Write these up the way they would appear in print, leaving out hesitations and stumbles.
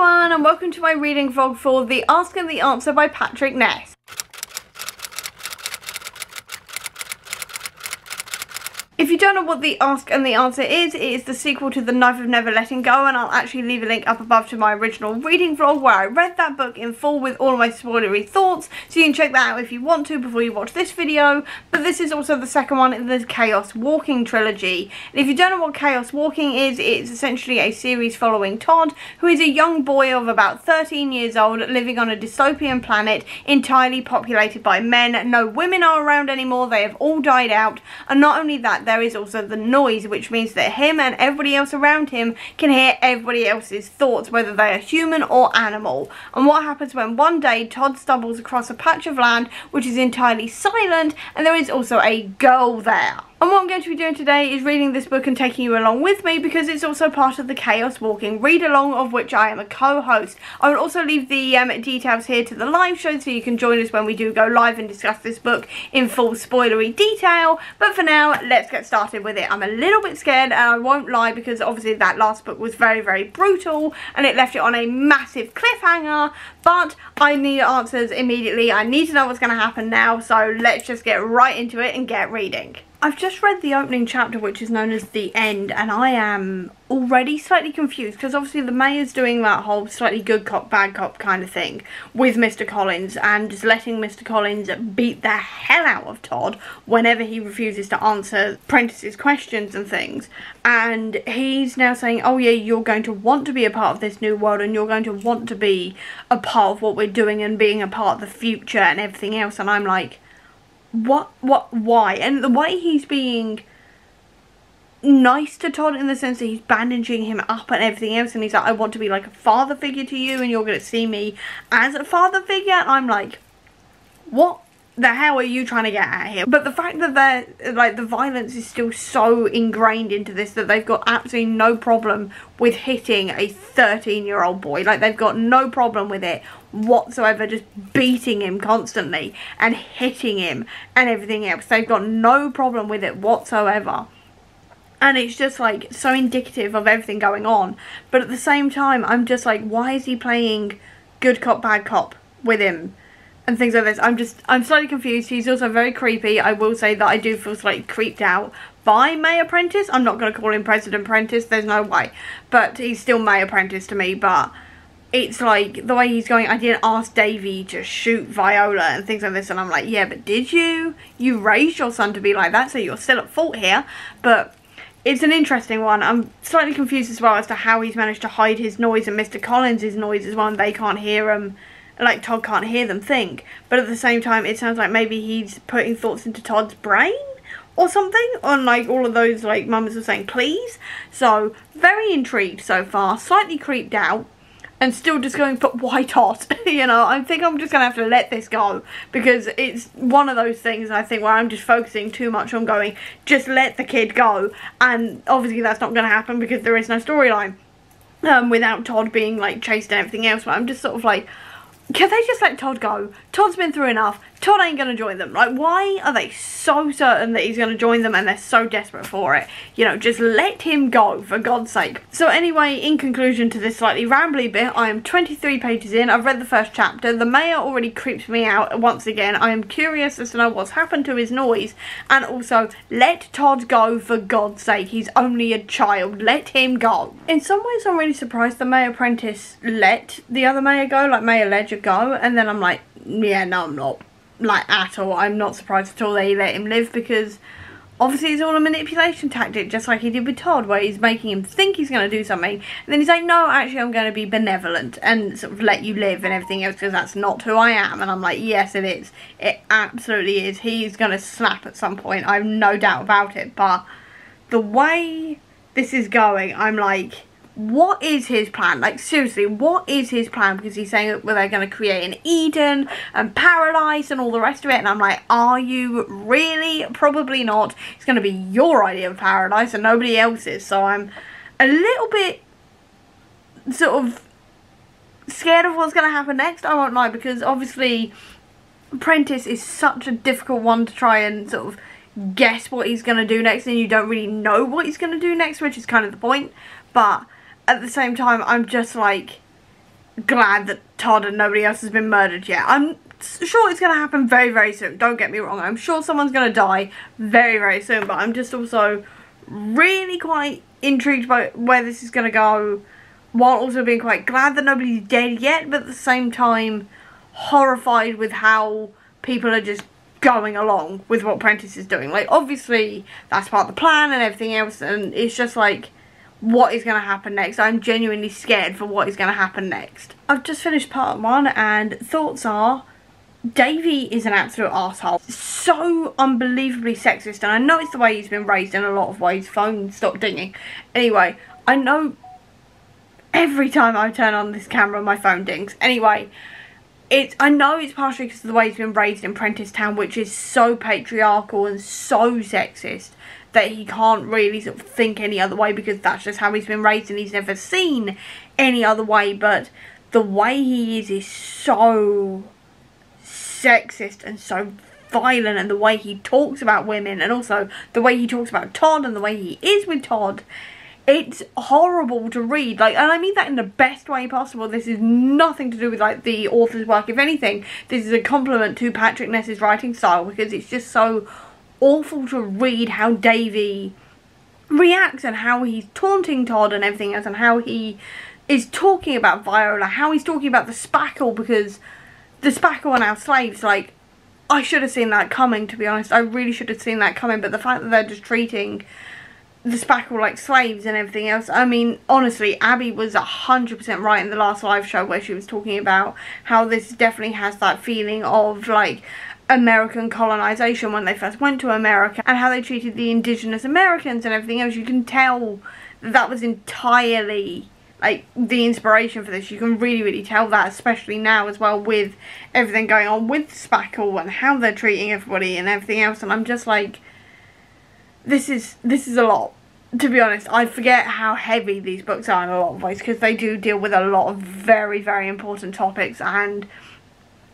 everyone, and welcome to my reading vlog for The Ask and the Answer by Patrick Ness. If you don't know what The Ask and the Answer is, it is the sequel to The Knife of Never Letting Go, and I'll actually leave a link up above to my original reading vlog where I read that book in full with all of my spoilery thoughts, so you can check that out if you want to before you watch this video. But this is also the second one in the Chaos Walking trilogy. And if you don't know what Chaos Walking is, it's essentially a series following Todd, who is a young boy of about 13 years old living on a dystopian planet entirely populated by men. No women are around anymore, they have all died out, and not only that, there is also the noise, which means that him and everybody else around him can hear everybody else's thoughts, whether they are human or animal. And what happens when one day Todd stumbles across a patch of land which is entirely silent, and there is also a girl there. And what I'm going to be doing today is reading this book and taking you along with me, because it's also part of the Chaos Walking read-along, of which I am a co-host. I will also leave the details here to the live show, so you can join us when we do go live and discuss this book in full spoilery detail. But for now, let's get started with it. I'm a little bit scared, and I won't lie, because obviously that last book was very, very brutal, and it left it on a massive cliffhanger. But I need answers immediately. I need to know what's going to happen now, so let's just get right into it and get reading. I've just read the opening chapter, which is known as The End, and I am already slightly confused, because obviously the mayor's doing that whole slightly good cop, bad cop kind of thing with Mr. Collins, and just letting Mr. Collins beat the hell out of Todd whenever he refuses to answer Prentice's questions and things. And he's now saying, oh yeah, you're going to want to be a part of this new world, and you're going to want to be a part of what we're doing and being a part of the future and everything else. And I'm like, why? And the way he's being nice to Todd, in the sense that he's bandaging him up and everything else, and he's like, I want to be like a father figure to you, and you're going to see me as a father figure. And I'm like, what the hell are you trying to get at here? But the fact that they're like, the violence is still so ingrained into this that they've got absolutely no problem with hitting a 13-year-old boy. Like, they've got no problem with it whatsoever, just beating him constantly and hitting him and everything else. They've got no problem with it whatsoever. And it's just like so indicative of everything going on. But at the same time, I'm just like, why is he playing good cop, bad cop with him? And things like this. I'm slightly confused. He's also very creepy. I will say that I do feel slightly creeped out by Mayor Prentice. I'm not going to call him President Prentice. There's no way. But he's still Mayor Prentice to me. But it's like, the way he's going, I didn't ask Davy to shoot Viola and things like this. And I'm like, yeah, but did you? You raised your son to be like that, so you're still at fault here. But it's an interesting one. I'm slightly confused as well as to how he's managed to hide his noise and Mr. Collins' noise as well, and they can't hear him. Like, Todd can't hear them think. But at the same time, it sounds like maybe he's putting thoughts into Todd's brain or something, on like all of those, like, mums are saying please. So very intrigued so far, slightly creeped out, and still just going, but why Todd? You know, I think I'm just gonna have to let this go, because it's one of those things, I think, where I'm just focusing too much on going, just let the kid go. And obviously that's not gonna happen, because there is no storyline without Todd being like chased and everything else. But I'm just sort of like, can they just let Todd go? Todd's been through enough. Todd ain't going to join them. Like, why are they so certain that he's going to join them and they're so desperate for it? You know, just let him go, for God's sake. So anyway, in conclusion to this slightly rambly bit, I am 23 pages in. I've read the first chapter. The mayor already creeps me out once again. I am curious as to know what's happened to his noise. And also, let Todd go, for God's sake. He's only a child. Let him go. In some ways, I'm really surprised the Mayor Apprentice let the other mayor go, like Mayor Ledger go. And then I'm like, yeah, no, I'm not. Like, at all. I'm not surprised at all that he let him live, because obviously it's all a manipulation tactic, just like he did with Todd, where he's making him think he's going to do something, and then he's like, no, actually I'm going to be benevolent and sort of let you live and everything else, because that's not who I am. And I'm like, yes, it is. It absolutely is. He's going to snap at some point. I have no doubt about it. But the way this is going, I'm like, what is his plan? Like, seriously, what is his plan? Because he's saying that, well, they're going to create an Eden and paradise and all the rest of it. And I'm like, are you really? Probably not. It's going to be your idea of paradise and nobody else's. So I'm a little bit sort of scared of what's going to happen next. I won't lie, because obviously Prentice is such a difficult one to try and sort of guess what he's going to do next, and you don't really know what he's going to do next, which is kind of the point. But at the same time, I'm just like, glad that Todd and nobody else has been murdered yet. I'm sure it's going to happen very, very soon. Don't get me wrong. I'm sure someone's going to die very, very soon. But I'm just also really quite intrigued by where this is going to go, while also being quite glad that nobody's dead yet, but at the same time horrified with how people are just going along with what Prentice is doing. Like, obviously that's part of the plan and everything else, and it's just like, what is going to happen next? I'm genuinely scared for what is going to happen next. I've just finished part 1 and thoughts are, Davey is an absolute arsehole. So unbelievably sexist, and I know it's the way he's been raised in a lot of ways. Phone, stop dinging. Anyway, I know every time I turn on this camera my phone dings. Anyway, I know it's partially because of the way he's been raised in Prentice Town, which is so patriarchal and so sexist that he can't really sort of think any other way, because that's just how he's been raised and he's never seen any other way. But the way he is so sexist and so violent, and the way he talks about women, and also the way he talks about Todd and the way he is with Todd, it's horrible to read. Like, and I mean that in the best way possible. This is nothing to do with like the author's work. If anything, this is a compliment to Patrick Ness's writing style, because it's just so awful to read how Davey reacts and how he's taunting Todd and everything else, and how he is talking about Viola, how he's talking about the spackle, because the spackle are now slaves. Like, I should have seen that coming, to be honest. I really should have seen that coming, but the fact that they're just treating the spackle like slaves and everything else. I mean, honestly, Abby was 100% right in the last live show where she was talking about how this definitely has that feeling of like American colonization when they first went to America, and how they treated the indigenous Americans and everything else. You can tell that was entirely like the inspiration for this. You can really tell that, especially now as well with everything going on with spackle and how they're treating everybody and everything else. And I'm just like, this is a lot, to be honest. I forget how heavy these books are in a lot of ways, because they do deal with a lot of very important topics, and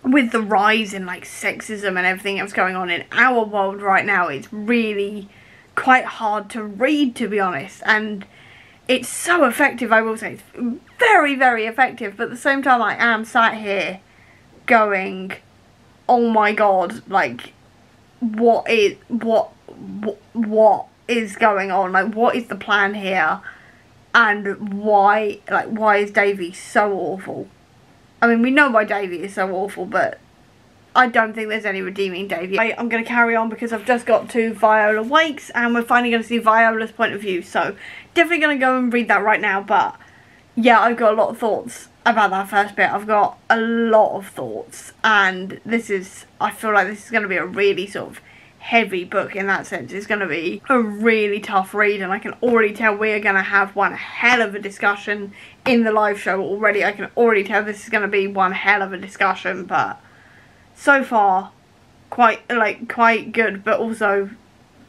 with the rise in like sexism and everything else going on in our world right now, it's really quite hard to read, to be honest. And it's so effective, I will say. It's very effective, but at the same time I am sat here going, oh my god, like, what is going on? Like, what is the plan here? And why is Davey so awful? I mean, we know why Davey is so awful, but I don't think there's any redeeming Davey. I'm going to carry on because I've just got to Viola Wakes, and we're finally going to see Viola's point of view. So, definitely going to go and read that right now. But, yeah, I've got a lot of thoughts about that first bit. I've got a lot of thoughts. And I feel like this is going to be a really sort of heavy book in that sense. It's going to be a really tough read, and I can already tell we are going to have one hell of a discussion in the live show already. I can already tell this is going to be one hell of a discussion, but so far quite good, but also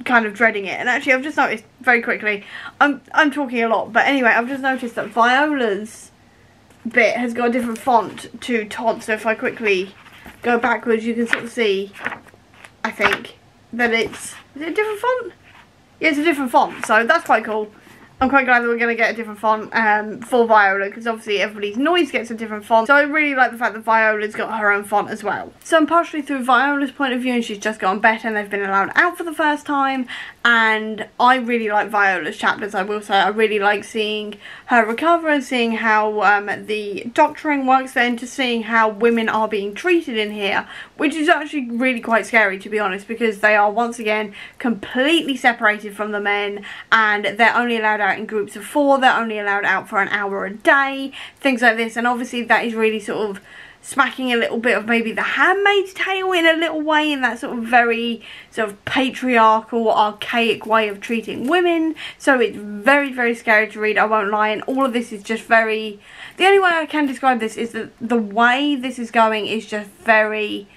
kind of dreading it. And actually, I've just noticed very quickly, I'm talking a lot, but anyway, I've just noticed that Viola's bit has got a different font to Todd. So if I quickly go backwards, you can sort of see, I think, that is it a different font? Yeah, it's a different font, so that's quite cool. I'm quite glad that we're going to get a different font for Viola, because obviously everybody's noise gets a different font. So I really like the fact that Viola's got her own font as well. So I'm partially through Viola's point of view, and she's just gotten better, and they've been allowed out for the first time. And I really like Viola's chapters, I will say. I really like seeing her recover and seeing how the doctoring works there, and just seeing how women are being treated in here, which is actually really quite scary, to be honest, because they are once again completely separated from the men, and they're only allowed out in groups of 4, they're only allowed out for an hour a day, things like this. And obviously that is really sort of smacking a little bit of maybe The Handmaid's Tale in a little way, in that sort of very sort of patriarchal, archaic way of treating women. So it's very scary to read, I won't lie, and all of this is just very, the only way I can describe this is that the way this is going is just very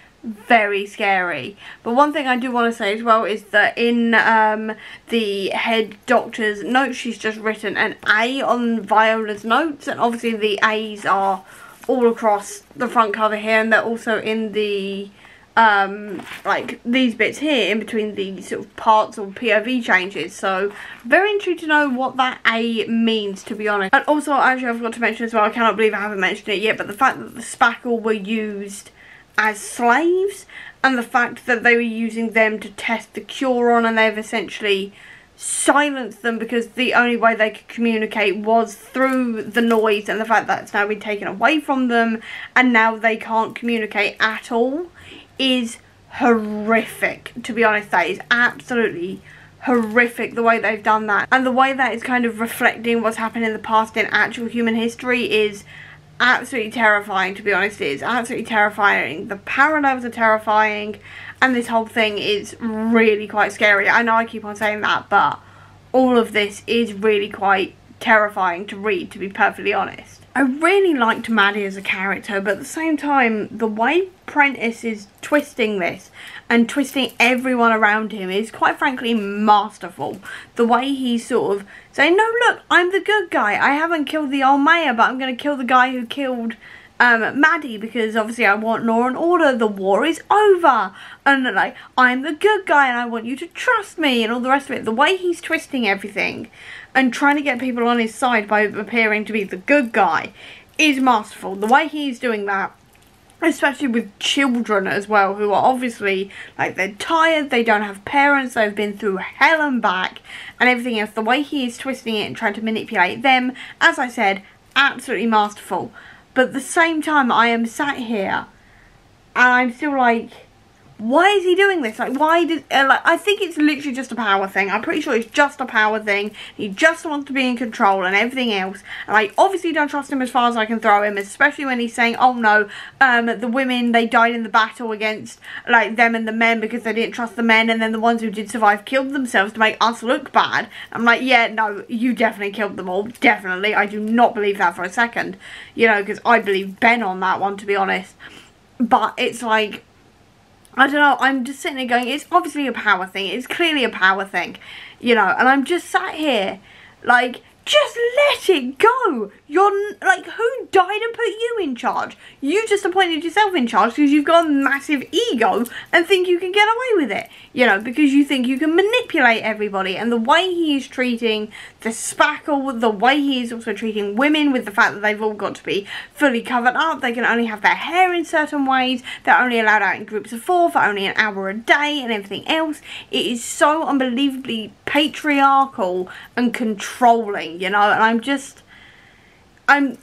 scary. But one thing I do want to say as well is that in the head doctor's notes, she's just written an A on Viola's notes, and obviously the A's are all across the front cover here, and they're also in the like these bits here in between the sort of parts or POV changes. So very intrigued to know what that A means, to be honest. And also, actually, I forgot to mention as well, I cannot believe I haven't mentioned it yet, but the fact that the spackle were used as slaves, and the fact that they were using them to test the cure on, and they've essentially silenced them because the only way they could communicate was through the noise, and the fact that it's now been taken away from them and now they can't communicate at all is horrific. To be honest, that is absolutely horrific, the way they've done that, and the way that is kind of reflecting what's happened in the past in actual human history is absolutely terrifying. To be honest, it is absolutely terrifying. The parallels are terrifying, and this whole thing is really quite scary. I know I keep on saying that, but all of this is really quite terrifying to read, to be perfectly honest. I really liked Maddie as a character, but at the same time, the way Prentice is twisting this and twisting everyone around him is quite frankly masterful. The way he's sort of saying, no, look, I'm the good guy. I haven't killed the old mayor, but I'm going to kill the guy who killed Maddie because obviously I want law and order. The war is over. And like, I'm the good guy and I want you to trust me and all the rest of it. The way he's twisting everything and trying to get people on his side by appearing to be the good guy is masterful. The way he's doing that, especially with children as well, who are obviously, like, they're tired, they don't have parents, they've been through hell and back, and everything else. The way he is twisting it and trying to manipulate them, as I said, absolutely masterful. But at the same time, I am sat here, and I'm still like, why is he doing this? Like, why did, like, I think it's literally just a power thing. I'm pretty sure it's just a power thing. He just wants to be in control and everything else. And I obviously don't trust him as far as I can throw him, especially when he's saying, oh no, the women, they died in the battle against, like, them and the men because they didn't trust the men, and then the ones who did survive killed themselves to make us look bad. I'm like, yeah, no, you definitely killed them all. Definitely. I do not believe that for a second. You know, because I believe Ben on that one, to be honest. But it's like, I don't know, I'm just sitting there going, it's obviously a power thing, it's clearly a power thing, you know, and I'm just sat here, like, just let it go. You're, like, who died and put you in charge? You just appointed yourself in charge because you've got a massive ego and think you can get away with it, you know, because you think you can manipulate everybody. And the way he is treating the spackle, the way he is also treating women, with the fact that they've all got to be fully covered up, they can only have their hair in certain ways, they're only allowed out in groups of 4 for only an hour a day and everything else. It is so unbelievably patriarchal and controlling, you know, and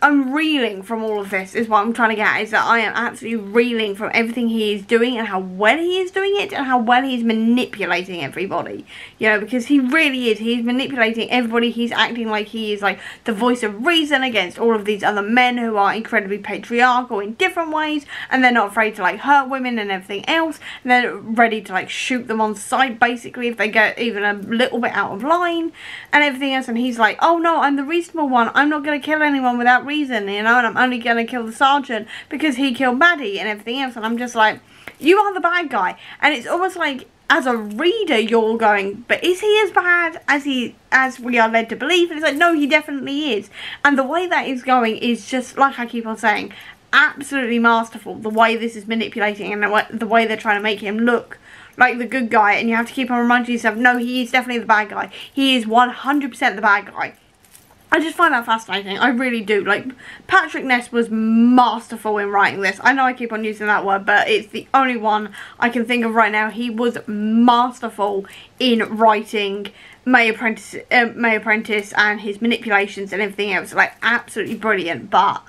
I'm reeling from all of this, is what I'm trying to get at, is that I am absolutely reeling from everything he is doing and how well he is doing it and how well he's manipulating everybody, you know, because he really is, he's manipulating everybody. He's acting like he is like the voice of reason against all of these other men who are incredibly patriarchal in different ways, and they're not afraid to like hurt women and everything else, and they're ready to like shoot them on sight basically if they get even a little bit out of line and everything else. And he's like, oh no, I'm the reasonable one, I'm not going to kill anyone without reason, you know, and I'm only going to kill the sergeant because he killed Maddie and everything else. And I'm just like, you are the bad guy. And it's almost like, as a reader, you're going, but is he as bad as we are led to believe? And it's like, no, he definitely is. And the way that is going is just, like I keep on saying, absolutely masterful. The way this is manipulating and the way they're trying to make him look like the good guy, and you have to keep on reminding yourself, no, he is definitely the bad guy. He is 100% the bad guy. I just find that fascinating. I really do. Like, Patrick Ness was masterful in writing this. I know I keep on using that word, but it's the only one I can think of right now. He was masterful in writing May Apprentice and his manipulations and everything else. Like, absolutely brilliant. But,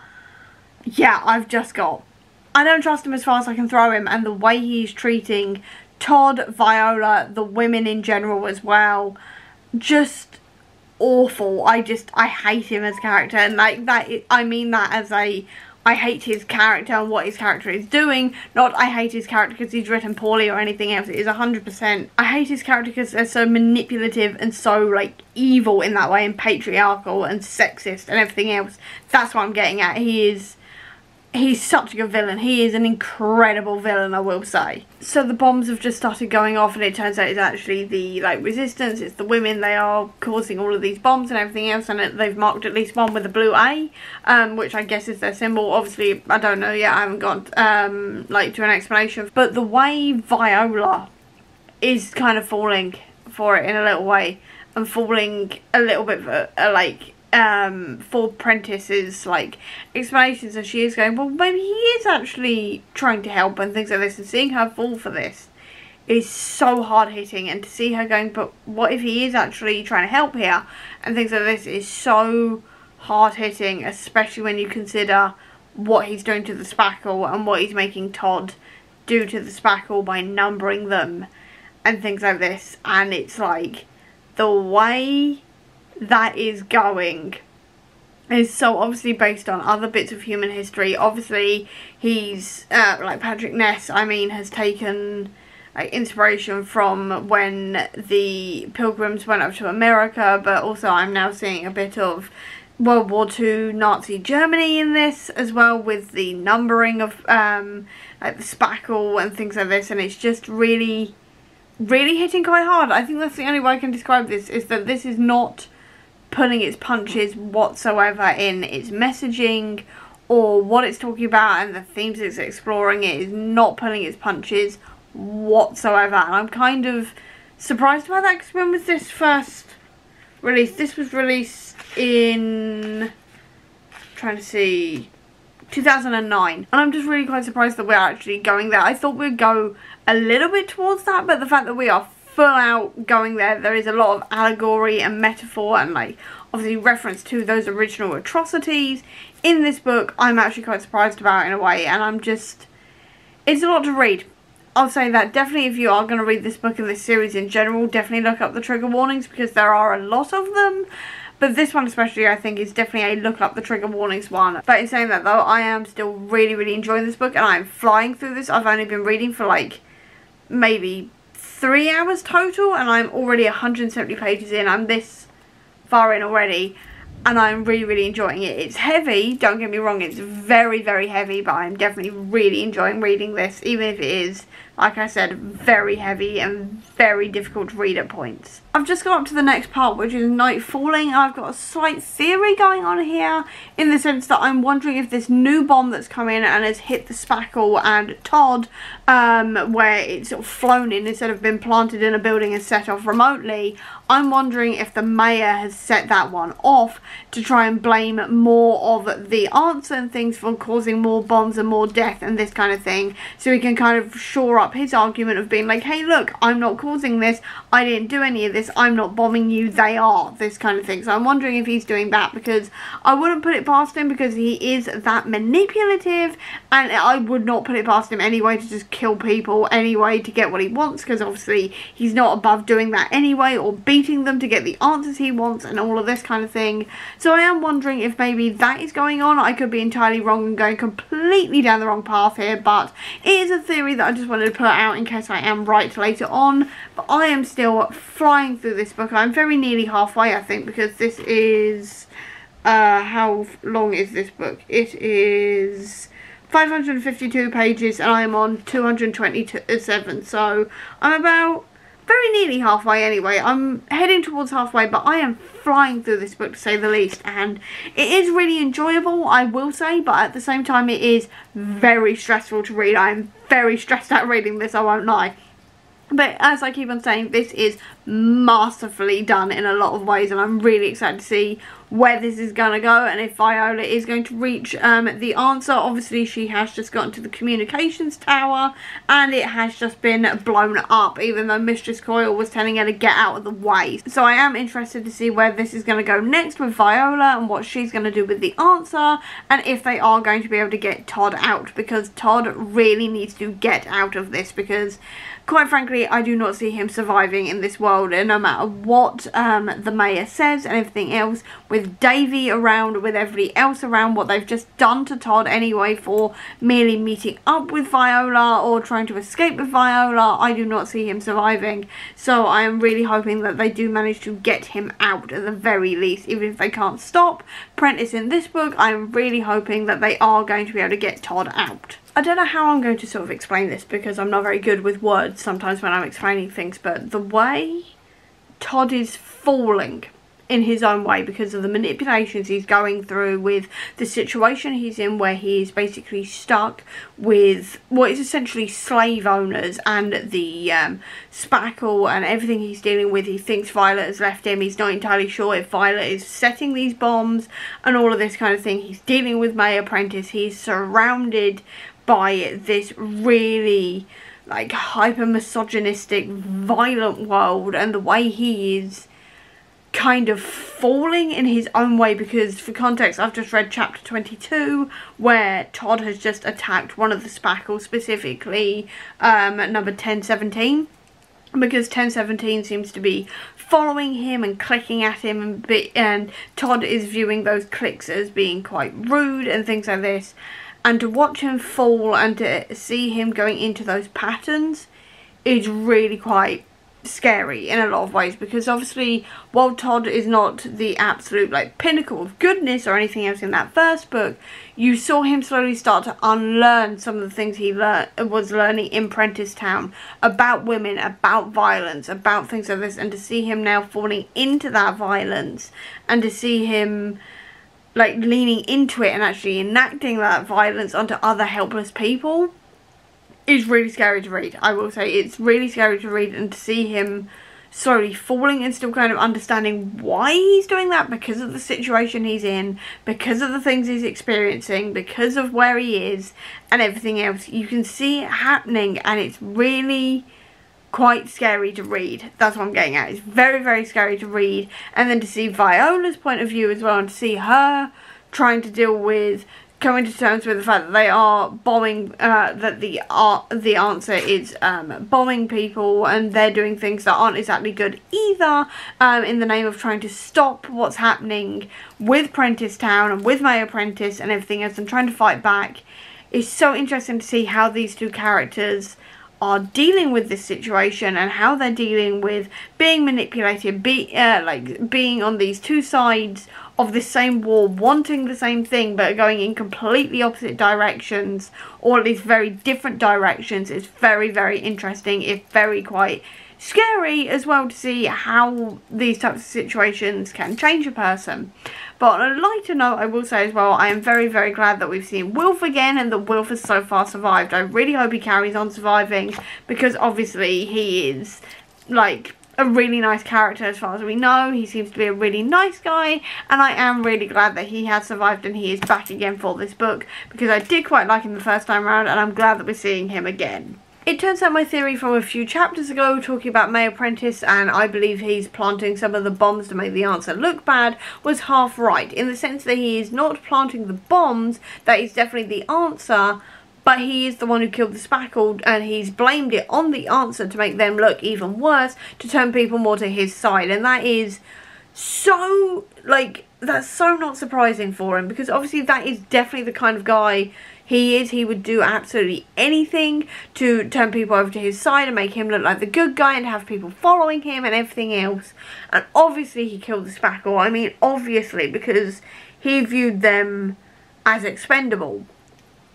yeah, I don't trust him as far as I can throw him. And the way he's treating Todd, Viola, the women in general as well, just awful. I hate him as a character, and like that, I mean that as I hate his character and what his character is doing, not I hate his character because he's written poorly or anything else. It is 100%. I hate his character because they're so manipulative and so like evil in that way, and patriarchal and sexist and everything else. That's what I'm getting at. He is he's such a good villain. He is an incredible villain, I will say. So the bombs have just started going off, and it turns out it's actually the like resistance, it's the women, they are causing all of these bombs and everything else, and they've marked at least one with a blue A, which I guess is their symbol. Obviously, I don't know yet, I haven't got like to an explanation, but the way Viola is kind of falling for it in a little way, and falling a little bit for, for Prentice's like explanations, and she is going, well, maybe he is actually trying to help and things like this, and seeing her fall for this is so hard hitting, and to see her going, but what if he is actually trying to help here, and things like this is so hard hitting, especially when you consider what he's doing to the spackle and what he's making Todd do to the spackle by numbering them and things like this. And it's like, the way that is going is so obviously based on other bits of human history. Obviously he's like Patrick Ness, I mean, has taken like inspiration from when the Pilgrims went up to America, but also I'm now seeing a bit of World War II Nazi Germany in this as well, with the numbering of like the spackle and things like this, and it's just really hitting quite hard. I think that's the only way I can describe this, is that this is not pulling its punches whatsoever in its messaging or what it's talking about and the themes it's exploring. It is not pulling its punches whatsoever, and I'm kind of surprised by that, because when was this first released? This was released in, trying to see, 2009, and I'm just really quite surprised that we're actually going there. I thought we'd go a little bit towards that, but the fact that we are full out going there is a lot of allegory and metaphor and like obviously reference to those original atrocities in this book, I'm actually quite surprised about in a way, and I'm just, it's a lot to read. I'll say that. Definitely, if you are going to read this book and this series in general, definitely look up the trigger warnings, because there are a lot of them. But this one especially, I think, is definitely a look up the trigger warnings one. But in saying that though, I am still really enjoying this book, and I'm flying through this. I've only been reading for like maybe 3 hours total, and I'm already 170 pages in. I'm this far in already, and I'm really enjoying it. It's heavy, don't get me wrong, it's very heavy, but I'm definitely really enjoying reading this, even if it is, like I said, very heavy and very difficult to read at points. I've just got up to the next part, which is night falling, and I've got a slight theory going on here, in the sense that I'm wondering if this new bomb that's come in and has hit the spackle and Todd, where it's sort of flown in instead of been planted in a building and set off remotely, I'm wondering if the mayor has set that one off to try and blame more of the answer and things for causing more bombs and more death and this kind of thing, so he can kind of shore up his argument of being like, hey look, I'm not causing this, I didn't do any of this, I'm not bombing you, they are, this kind of thing. So I'm wondering if he's doing that, because I wouldn't put it past him, because he is that manipulative, and I would not put it past him anyway to just kill people anyway to get what he wants, because obviously he's not above doing that anyway, or beating them to get the answers he wants and all of this kind of thing. So I am wondering if maybe that is going on. I could be entirely wrong and going completely down the wrong path here, but it is a theory that I just wanted to put out in case I am right later on. But I am still flying through this book. I'm very nearly halfway, I think, because this is how long is this book? It is 552 pages, and I am on 227, so I'm about very nearly halfway anyway. I'm heading towards halfway, but I am flying through this book, to say the least, and it is really enjoyable, I will say, but at the same time it is very stressful to read. I'm very stressed out reading this, I won't lie. But as I keep on saying, this is masterfully done in a lot of ways, and I'm really excited to see where this is going to go, and if Viola is going to reach the answer. Obviously she has just gotten to the communications tower, and it has just been blown up, even though Mistress Coyle was telling her to get out of the way. So I am interested to see where this is going to go next with Viola, and what she's going to do with the answer, and if they are going to be able to get Todd out, because Todd really needs to get out of this, because quite frankly, I do not see him surviving in this world, and no matter what the mayor says and everything else, with with Davy around, with everybody else around, what they've just done to Todd anyway for merely meeting up with Viola or trying to escape with Viola, I do not see him surviving. So I am really hoping that they do manage to get him out at the very least. Even if they can't stop Prentice in this book, I am really hoping that they are going to be able to get Todd out. I don't know how I'm going to sort of explain this because I'm not very good with words sometimes when I'm explaining things, but the way Todd is falling in his own way because of the manipulations he's going through, with the situation he's in where he is basically stuck with what is essentially slave owners and the spackle and everything he's dealing with. He thinks Violet has left him. He's not entirely sure if Violet is setting these bombs and all of this kind of thing. He's dealing with May Prentice. He's surrounded by this really like hyper misogynistic, violent world, and the way he is kind of falling in his own way, because for context I've just read chapter 22 where Todd has just attacked one of the spackles, specifically number 1017, because 1017 seems to be following him and clicking at him, and Todd is viewing those clicks as being quite rude and things like this. And to watch him fall and to see him going into those patterns is really quite scary in a lot of ways, because obviously while Todd is not the absolute like pinnacle of goodness or anything else in that first book, you saw him slowly start to unlearn some of the things he was learning in Prentice Town about women, about violence, about things like this, and to see him now falling into that violence and to see him like leaning into it and actually enacting that violence onto other helpless people is really scary to read. I will say it's really scary to read, and to see him slowly falling and still kind of understanding why he's doing that, because of the situation he's in, because of the things he's experiencing, because of where he is and everything else. You can see it happening and it's really quite scary to read. That's what I'm getting at. It's very, very scary to read. And then to see Viola's point of view as well, and to see her trying to deal with coming to terms with the fact that they are bombing, that the answer is bombing people, and they're doing things that aren't exactly good either, in the name of trying to stop what's happening with Prentice Town and with May Prentice and everything else, and trying to fight back. It's so interesting to see how these two characters are dealing with this situation and how they're dealing with being manipulated, being on these two sides of the same war, wanting the same thing but going in completely opposite directions, or at least very different directions. It's very, very interesting. It's very quite scary as well to see how these types of situations can change a person. But on a lighter note, I will say as well, I am very, very glad that we've seen Wilf again and that Wilf has so far survived. I really hope he carries on surviving, because obviously he is like a really nice character as far as we know. He seems to be a really nice guy, and I am really glad that he has survived and he is back again for this book, because I did quite like him the first time around, and I'm glad that we're seeing him again. It turns out my theory from a few chapters ago talking about May Prentice, and I believe he's planting some of the bombs to make the answer look bad, was half right, in the sense that he is not planting the bombs. That is definitely the answer, but he is the one who killed the spackle, and he's blamed it on the answer to make them look even worse, to turn people more to his side. And that is so, like, that's so not surprising for him, because obviously that is definitely the kind of guy he is. He would do absolutely anything to turn people over to his side and make him look like the good guy and have people following him and everything else. And obviously he killed the spackle. I mean, obviously, because he viewed them as expendable,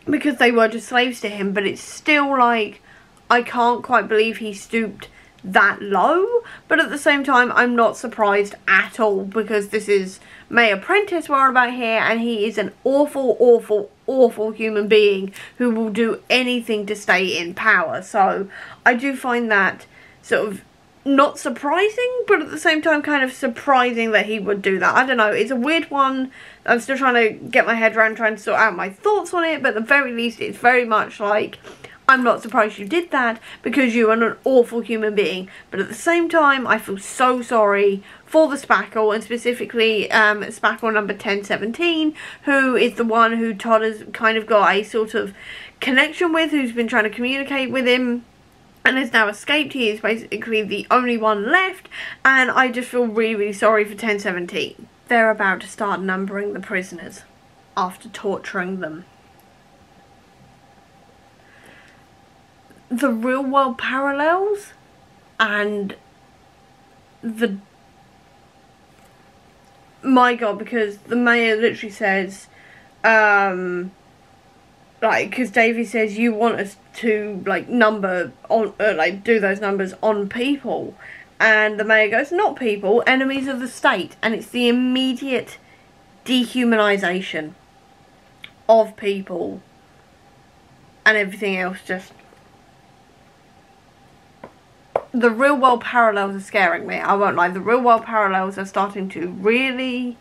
because they were just slaves to him. But it's still like, I can't quite believe he stooped that low. But at the same time, I'm not surprised at all, because this is May Prentice we're about here, and he is an awful, awful, awful human being who will do anything to stay in power. So I do find that sort of not surprising, but at the same time kind of surprising that he would do that. I don't know, it's a weird one. I'm still trying to get my head around, trying to sort out my thoughts on it, but at the very least it's very much like, I'm not surprised you did that, because you are an awful human being. But at the same time, I feel so sorry for the spackle, and specifically spackle number 1017, who is the one who Todd has kind of got a sort of connection with, who's been trying to communicate with him and has now escaped. He is basically the only one left, and I just feel really, really sorry for 1017. they're about to start numbering the prisoners after torturing them. The real world parallels and my god, because the mayor literally says, like, because Davy says, you want us to, like, number on, like, do those numbers on people. And the mayor goes, not people, enemies of the state. And it's the immediate dehumanization of people. And everything else just... The real world parallels are scaring me. I won't lie. The real world parallels are starting to really,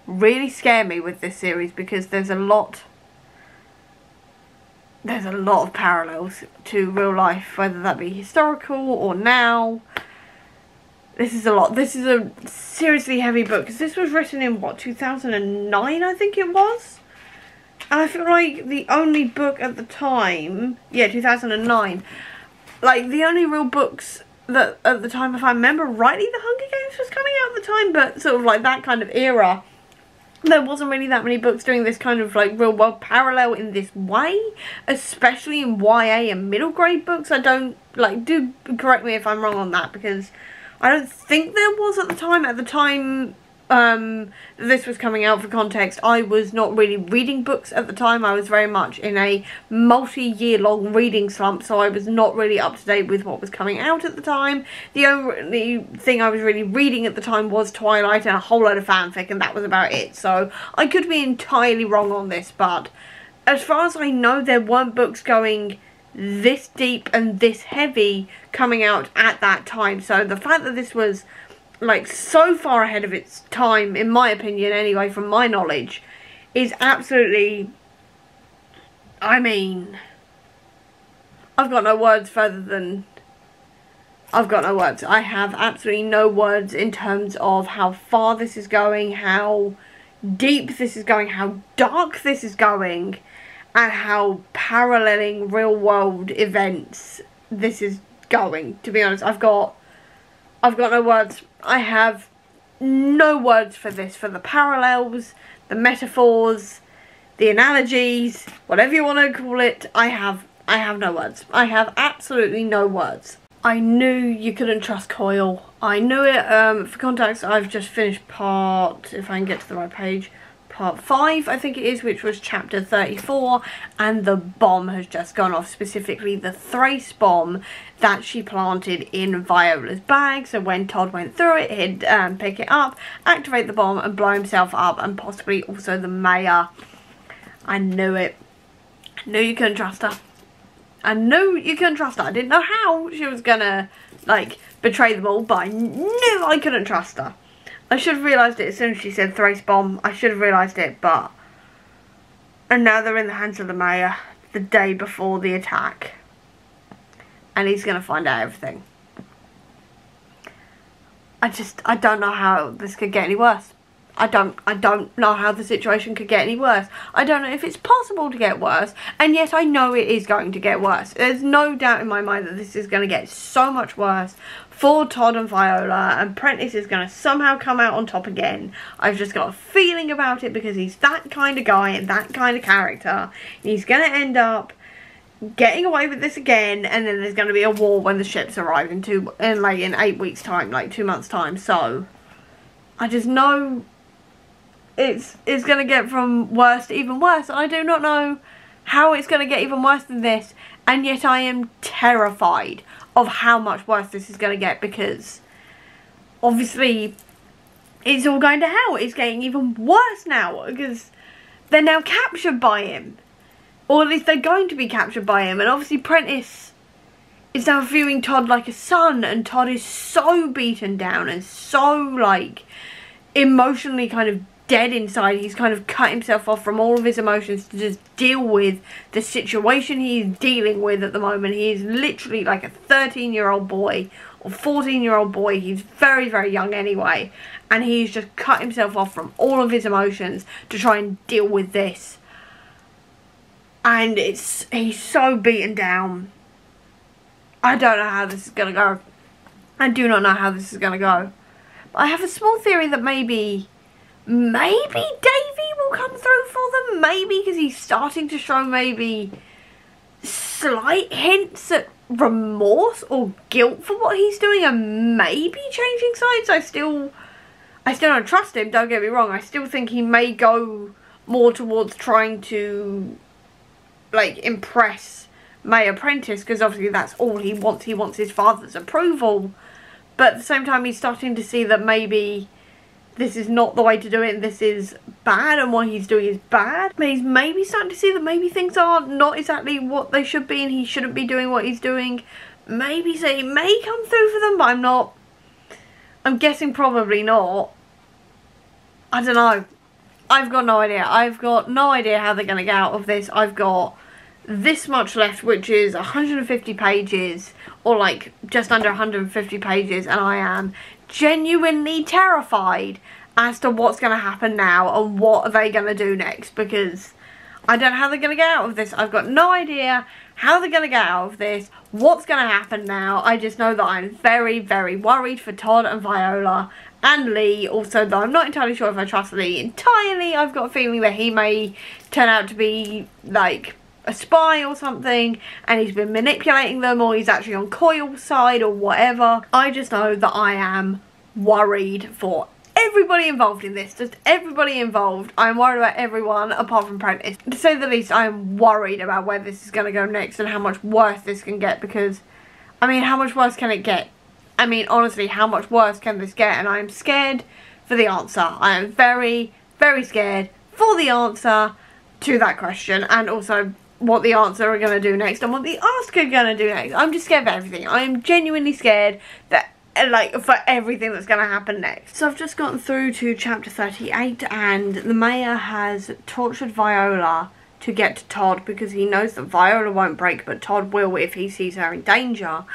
really scare me with this series. Because there's a lot of parallels to real life. Whether that be historical or now. This is a lot. This is a seriously heavy book. Because this was written in, what, 2009 I think it was? And I feel like the only book at the time... Yeah, 2009. Like, the only real books that at the time, if I remember rightly, The Hunger Games was coming out at the time. But sort of like that kind of era. There wasn't really that many books doing this kind of like real world parallel in this way. Especially in YA and middle grade books. I don't, like, do correct me if I'm wrong on that. Because... I don't think there was at the time. At the time this was coming out, for context, I was not really reading books at the time. I was very much in a multi-year long reading slump, so I was not really up to date with what was coming out at the time. The only thing I was really reading at the time was Twilight and a whole load of fanfic, and that was about it. So I could be entirely wrong on this, but as far as I know, there weren't books going this deep and this heavy coming out at that time. So the fact that this was like so far ahead of its time, in my opinion anyway, from my knowledge, is absolutely, I mean, I've got no words further than, I've got no words. I have absolutely no words in terms of how far this is going, how deep this is going, how dark this is going, and how paralleling real world events this is going. To be honest, I've got no words. I have no words for this, for the parallels, the metaphors, the analogies, whatever you want to call it. I have no words. I have absolutely no words. I knew you couldn't trust Coyle. I knew it. For context, I've just finished part, if I can get to the right page, part 5 I think it is, which was chapter 34, and the bomb has just gone off, specifically the Thrace bomb that she planted in Viola's bag. So when Todd went through it, he'd pick it up, activate the bomb and blow himself up, and possibly also the mayor. I knew it. I knew you couldn't trust her. I knew you couldn't trust her. I didn't know how she was gonna, like, betray them all, but I knew I couldn't trust her. I should have realised it as soon as she said Thrace bomb. I should have realised it, but... And now they're in the hands of the mayor the day before the attack. And he's going to find out everything. I don't know how this could get any worse. I don't know how the situation could get any worse. I don't know if it's possible to get worse, and yet I know it is going to get worse. There's no doubt in my mind that this is going to get so much worse for Todd and Viola, and Prentice is going to somehow come out on top again. I've just got a feeling about it, because he's that kind of guy and that kind of character. He's going to end up getting away with this again, and then there's going to be a war when the ships arrive in 8 weeks time, like 2 months time. So I just know it's going to get from worse to even worse, and I do not know how it's going to get even worse than this, and yet I am terrified of how much worse this is going to get, because obviously it's all going to hell. It's getting even worse now, because they're now captured by him, or at least they're going to be captured by him, and obviously Prentice is now viewing Todd like a son, and Todd is so beaten down and so, like, emotionally kind of dead inside. He's kind of cut himself off from all of his emotions to just deal with the situation he's dealing with at the moment. He is literally like a 13-year-old boy or 14-year-old boy. He's very, very young anyway, and he's just cut himself off from all of his emotions to try and deal with this. And he's so beaten down. I don't know how this is going to go. I do not know how this is going to go. But I have a small theory that maybe maybe Davy will come through for them. Maybe because he's starting to show maybe slight hints at remorse or guilt for what he's doing, and maybe changing sides. I still don't trust him, don't get me wrong. I still think he may go more towards trying to, like, impress May Apprentice, because obviously that's all he wants. He wants his father's approval. But at the same time, he's starting to see that maybe this is not the way to do it and this is bad, and what he's doing is bad. But he's maybe starting to see that maybe things are not exactly what they should be and he shouldn't be doing what he's doing. Maybe, so he may come through for them, but I'm guessing probably not. I don't know. I've got no idea. I've got no idea how they're going to get out of this. I've got this much left, which is 150 pages, or like just under 150 pages, and I am genuinely terrified as to what's going to happen now and what are they going to do next, because I don't know how they're going to get out of this. I've got no idea how they're going to get out of this, what's going to happen now. I just know that I'm very, very worried for Todd and Viola and Lee. Also, though I'm not entirely sure if I trust Lee entirely. I've got a feeling that he may turn out to be like a spy or something, and he's been manipulating them, or he's actually on Coyle's side or whatever. I just know that I am worried for everybody involved in this, just everybody involved. I'm worried about everyone apart from Prentice. To say the least, I am worried about where this is going to go next and how much worse this can get, because, I mean, how much worse can it get? I mean, honestly, how much worse can this get? And I am scared for the answer. I am very, very scared for the answer to that question, and also what the answer are going to do next and what the ask are going to do next. I'm just scared for everything. I am genuinely scared that, like, for everything that's going to happen next. So I've just gotten through to chapter 38, and the mayor has tortured Viola to get to Todd, because he knows that Viola won't break, but Todd will if he sees her in danger.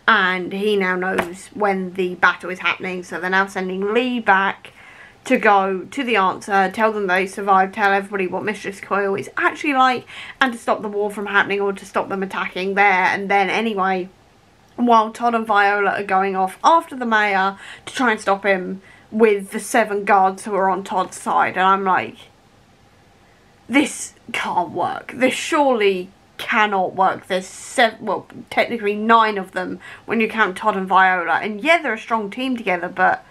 And he now knows when the battle is happening, so they're now sending Lee back to go to the answer, tell them they survived, tell everybody what Mistress Coyle is actually like, and to stop the war from happening, or to stop them attacking there. And then anyway, while Todd and Viola are going off after the mayor to try and stop him with the 7 guards who are on Todd's side, and I'm like, this can't work. This surely cannot work. There's 7, well, technically 9 of them when you count Todd and Viola, and yeah, they're a strong team together, but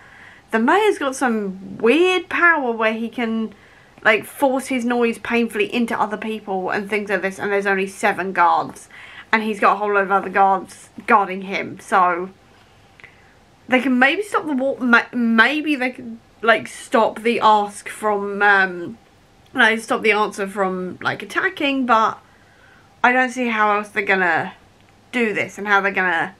the mayor's got some weird power where he can, like, force his noise painfully into other people and things like this, and there's only 7 guards, and he's got a whole load of other guards guarding him. So they can maybe stop the war. Maybe they can, like, stop the ask from stop the answer from, like, attacking, but I don't see how else they're gonna do this, and how they're gonna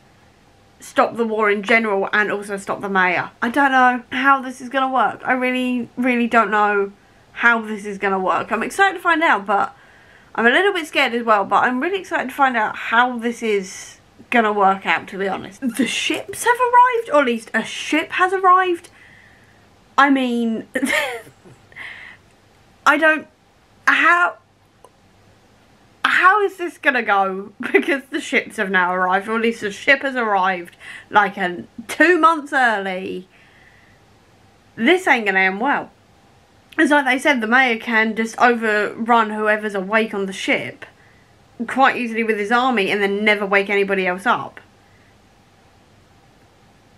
stop the war in general and also stop the mayor. I don't know how this is gonna work. I really, really don't know how this is gonna work. I'm excited to find out, but I'm a little bit scared as well. But I'm really excited to find out how this is gonna work out, to be honest. The ships have arrived, or at least a ship has arrived. I mean, I don't, how is this gonna go? Because the ships have now arrived, or at least the ship has arrived like 2 months early. This ain't gonna end well. It's like they said, the mayor can just overrun whoever's awake on the ship quite easily with his army and then never wake anybody else up.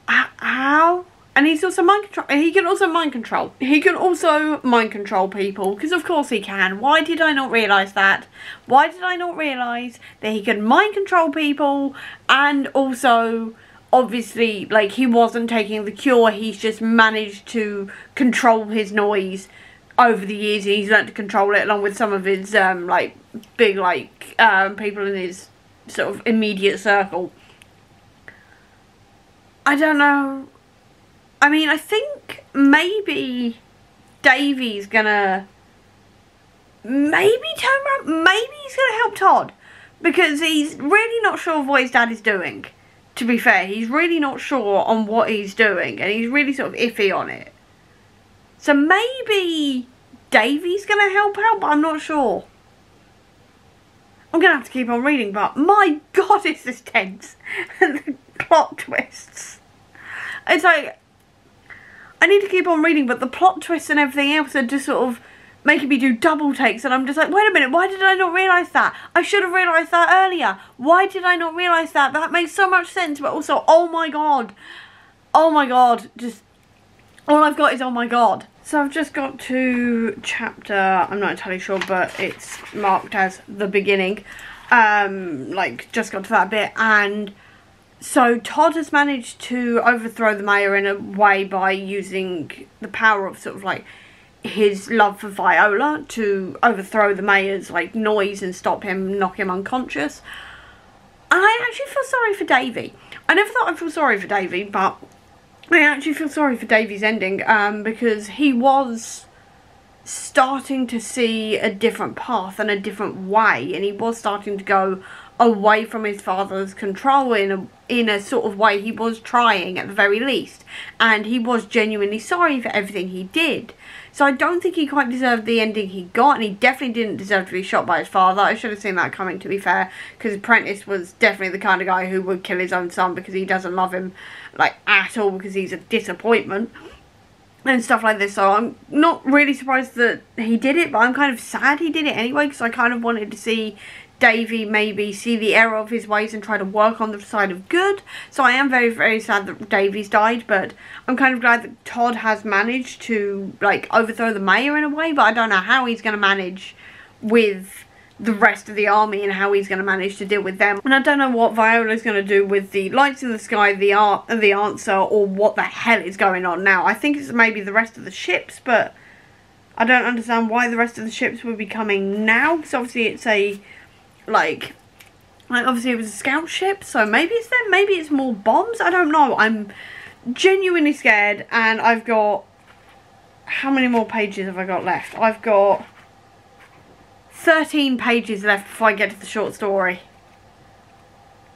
How? And he's also mind control. He can also mind control. He can also mind control people, because of course he can. Why did I not realise that? Why did I not realise that he can mind control people, and also, obviously, like, he wasn't taking the cure. He's just managed to control his noise over the years. He's learned to control it along with some of his like big people in his sort of immediate circle. I don't know. I mean, I think maybe Davy's gonna maybe turn around. Maybe he's gonna help Todd, because he's really not sure of what his dad is doing. To be fair, he's really not sure on what he's doing, and he's really sort of iffy on it. So maybe Davy's gonna help out, but I'm not sure. I'm gonna have to keep on reading, but my god, is this tense. And the plot twists. It's like, I need to keep on reading, but the plot twists and everything else are just sort of making me do double takes, and I'm just like, wait a minute, why did I not realise that? I should have realised that earlier. Why did I not realise that? That makes so much sense, but also, oh my god, just, all I've got is oh my god. So I've just got to chapter, I'm not entirely sure, but it's marked as the beginning, like, just got to that bit, and so Todd has managed to overthrow the mayor in a way by using the power of sort of like his love for Viola to overthrow the mayor's like noise and stop him, knock him unconscious. And I actually feel sorry for Davy. I never thought I'd feel sorry for Davy, but I actually feel sorry for Davy's ending, because he was starting to see a different path and a different way, and he was starting to go away from his father's control in a sort of way. He was trying at the very least, and he was genuinely sorry for everything he did. So I don't think he quite deserved the ending he got, and he definitely didn't deserve to be shot by his father. I should have seen that coming, to be fair, because Apprentice was definitely the kind of guy who would kill his own son because he doesn't love him like at all, because he's a disappointment and stuff like this. So I'm not really surprised that he did it, but I'm kind of sad he did it anyway, because I kind of wanted to see Davy maybe see the error of his ways and try to work on the side of good. So I am very, very sad that Davy's died, but I'm kind of glad that Todd has managed to like overthrow the mayor in a way, but I don't know how he's going to manage with the rest of the army and how he's going to manage to deal with them. And I don't know what Viola's going to do with the lights in the sky, the answer, or what the hell is going on now. I think it's maybe the rest of the ships, but I don't understand why the rest of the ships would be coming now, because obviously it's a like obviously it was a scout ship, so maybe it's them, maybe it's more bombs, I don't know. I'm genuinely scared, and I've got, how many more pages have I got left? I've got 13 pages left before I get to the short story.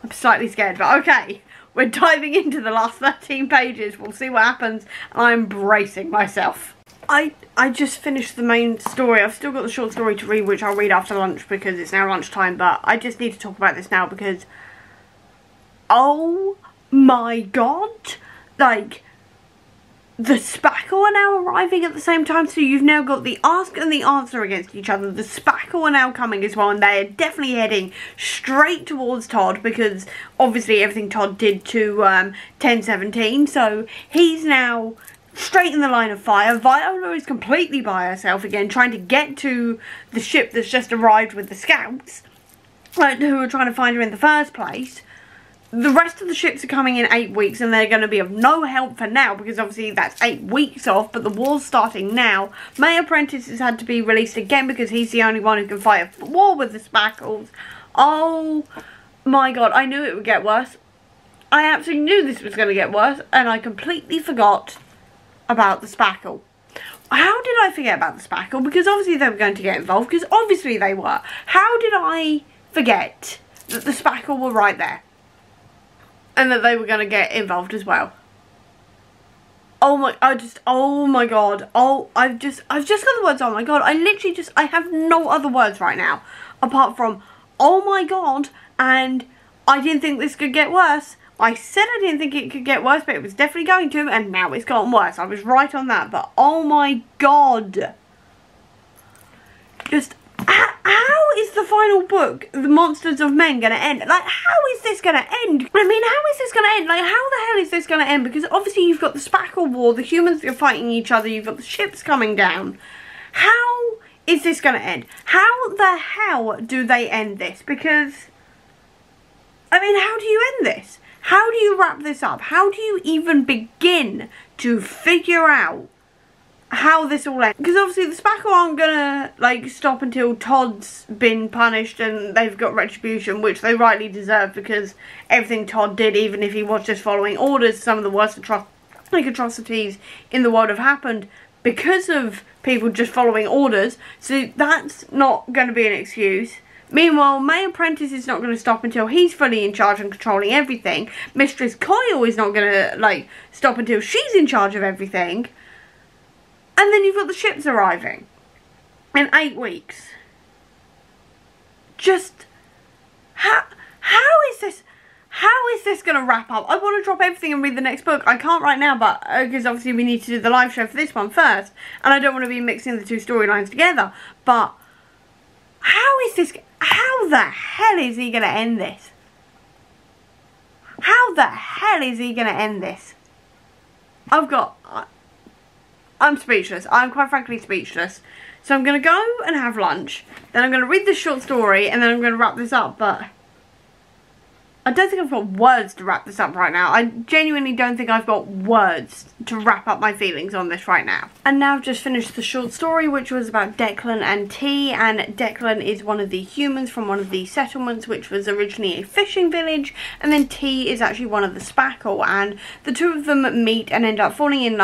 I'm slightly scared, but okay, we're diving into the last 13 pages, we'll see what happens, and I'm bracing myself. I just finished the main story. I've still got the short story to read, which I'll read after lunch because it's now lunchtime, but I just need to talk about this now because, oh my god, like, the spackle are now arriving at the same time, so you've now got the ask and the answer against each other. The spackle are now coming as well, and they are definitely heading straight towards Todd, because obviously everything Todd did to 1017, so he's now straight in the line of fire. Viola is completely by herself again, trying to get to the ship that's just arrived with the scouts, who are trying to find her in the first place. The rest of the ships are coming in 8 weeks, and they're going to be of no help for now, because obviously that's 8 weeks off, but the war's starting now. Mayor Apprentice has had to be released again because he's the only one who can fight a war with the spackles. Oh my god, I knew it would get worse. I absolutely knew this was going to get worse, and I completely forgot about the spackle. How did I forget about the spackle? Because obviously they were going to get involved, because obviously they were. How did I forget that the spackle were right there and that they were going to get involved as well? Oh my god. I've just got the words, oh my god. I have no other words right now apart from oh my god and I didn't think this could get worse. I said I didn't think it could get worse, but it was definitely going to, and now it's gotten worse. I was right on that, but oh my god. Just, how is the final book, The Monsters of Men, going to end? Like, how is this going to end? I mean, how is this going to end? Like, how the hell is this going to end? Because obviously you've got the spackle war, the humans are fighting each other, you've got the ships coming down. How is this going to end? How the hell do they end this? Because, I mean, how do you end this? How do you wrap this up? How do you even begin to figure out how this all ends? Because obviously the spackle aren't gonna like stop until Todd's been punished and they've got retribution, which they rightly deserve, because everything Todd did, even if he was just following orders, some of the worst atrocities in the world have happened because of people just following orders. So that's not going to be an excuse. Meanwhile, Mayor Apprentice is not going to stop until he's fully in charge and controlling everything. Mistress Coyle is not going to, like, stop until she's in charge of everything. And then you've got the ships arriving in 8 weeks. Just, how is is this going to wrap up? I want to drop everything and read the next book. I can't right now, but because obviously we need to do the live show for this one first, and I don't want to be mixing the two storylines together. But how is this? How the hell is he going to end this? How the hell is he going to end this? I'm speechless. I'm quite frankly speechless. So I'm going to go and have lunch. Then I'm going to read this short story. And then I'm going to wrap this up. But I don't think I've got words to wrap this up right now. I genuinely don't think I've got words to wrap up my feelings on this right now. And now I've just finished the short story, which was about Declan and T. And Declan is one of the humans from one of the settlements, which was originally a fishing village. And then T is actually one of the spackle. And the two of them meet and end up falling in love.